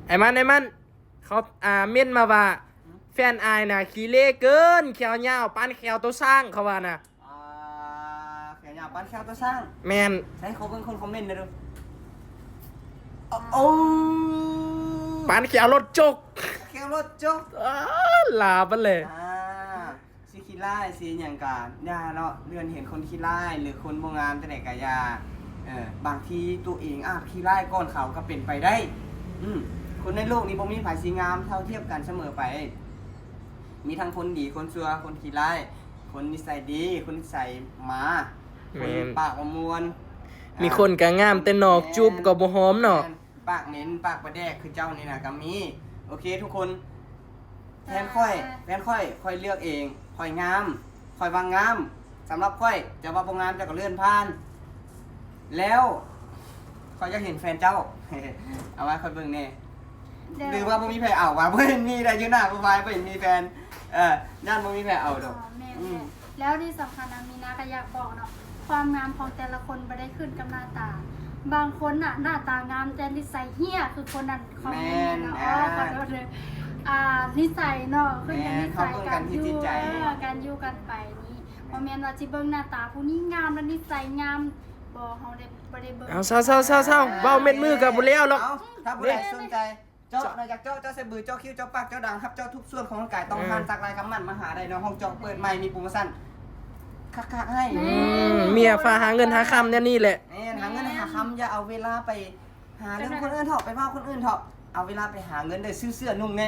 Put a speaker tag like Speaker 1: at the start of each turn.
Speaker 1: ไอ้มันเขาเม่นมาว่าแฟนอายน่ะขี้เล่เกินแขวยาวปานแขวตัวสร้างเขาว่าน่ะ
Speaker 2: แขนยาวปั้นแขวตัวสร้าง
Speaker 1: แมน
Speaker 2: ใช้เขาเป็นคนคอมเมนต์นะดูโอ้
Speaker 1: ปานแขวรถจก
Speaker 2: แขวรถจก
Speaker 1: ลาไปเลย
Speaker 2: สิขี้ไล่สิอย่างกาญาเนาะเดือนเห็นคนขี้ไล่หรือคนโบงามแต่ไหนกายาบางทีตัวเองขี้ไล่ก้อนเขาก็เป็นไปได้คนในโลกนี้บ่มีไผสิงามเท่าเทียมกันเสมอไปมีทั้งคนดีคนชั่วคนขี้ไล่คนนิสัยดีคนนิสัยหมาคนปากมวน
Speaker 1: มีคนก็งามแต่นอกจุบก็บ่หอมเนาะ
Speaker 2: ปากเหม็นปากประแดกคือเจ้านี่นะก็มีโอเคทุกคนแฟนค่อยเลือกเองค่อยงามค่อยวางงามสำหรับค่อยจะว่าบ่งามจะก็เลื่อนผ่านแล้วค่อยจะเห็นแฟนเจ้า เอาไว้ค่อยเบิ่งแน่หรือว่าบ่มีแฟนเอาว่าบ่เห็นมีได้อยู่หน้าโปรไฟล์บ่เห็นมีแฟนย่านบ่มีแฟนเอาดอก
Speaker 3: แล้วที่สำคัญมีนาก็อยากบอกเนาะความงามของแต่ละคนไม่ได้ขึ้นกับหน้าตาบางคนน่ะหน้าตางามแต่นิสัยเหี้ยคือคนนั้นคอมเมนต์นะขอโทษเลยนิสัยเนาะคือนิสัยการอยู่กันไปนี้พอแม่นว่าสิเบิ่งหน้าตาผู้นี้งามและนิสัยงามบ่เฮาได้บ่ได้เบิ่ง
Speaker 1: เอาเศร้าเว้าเม็ดมือก็บ่แล้วหรอก
Speaker 2: ถ้าผู้ใดสนใจเจาะนอกจากเจาะใส่บือเจาะคิ้วเจาะปากเจาะดังครับเจาะทุกส่วนของร่างกายต้องหันสักลายคำมันมาหาได้เนาะห้องเจาะเปิดใหม่มีโปรโมชั่นคักๆให้
Speaker 1: เมียฟ้าหาเงินหาคำเนี่ยนี่แหละ
Speaker 2: หาเงินหาคำอย่าเอาเวลาไปหาเรื่องคนอื่นเถอะไปว่าคนอื่นเถอะเอาเวลาไปหาเงินได้ซื้อเสื้อนุ่งแน่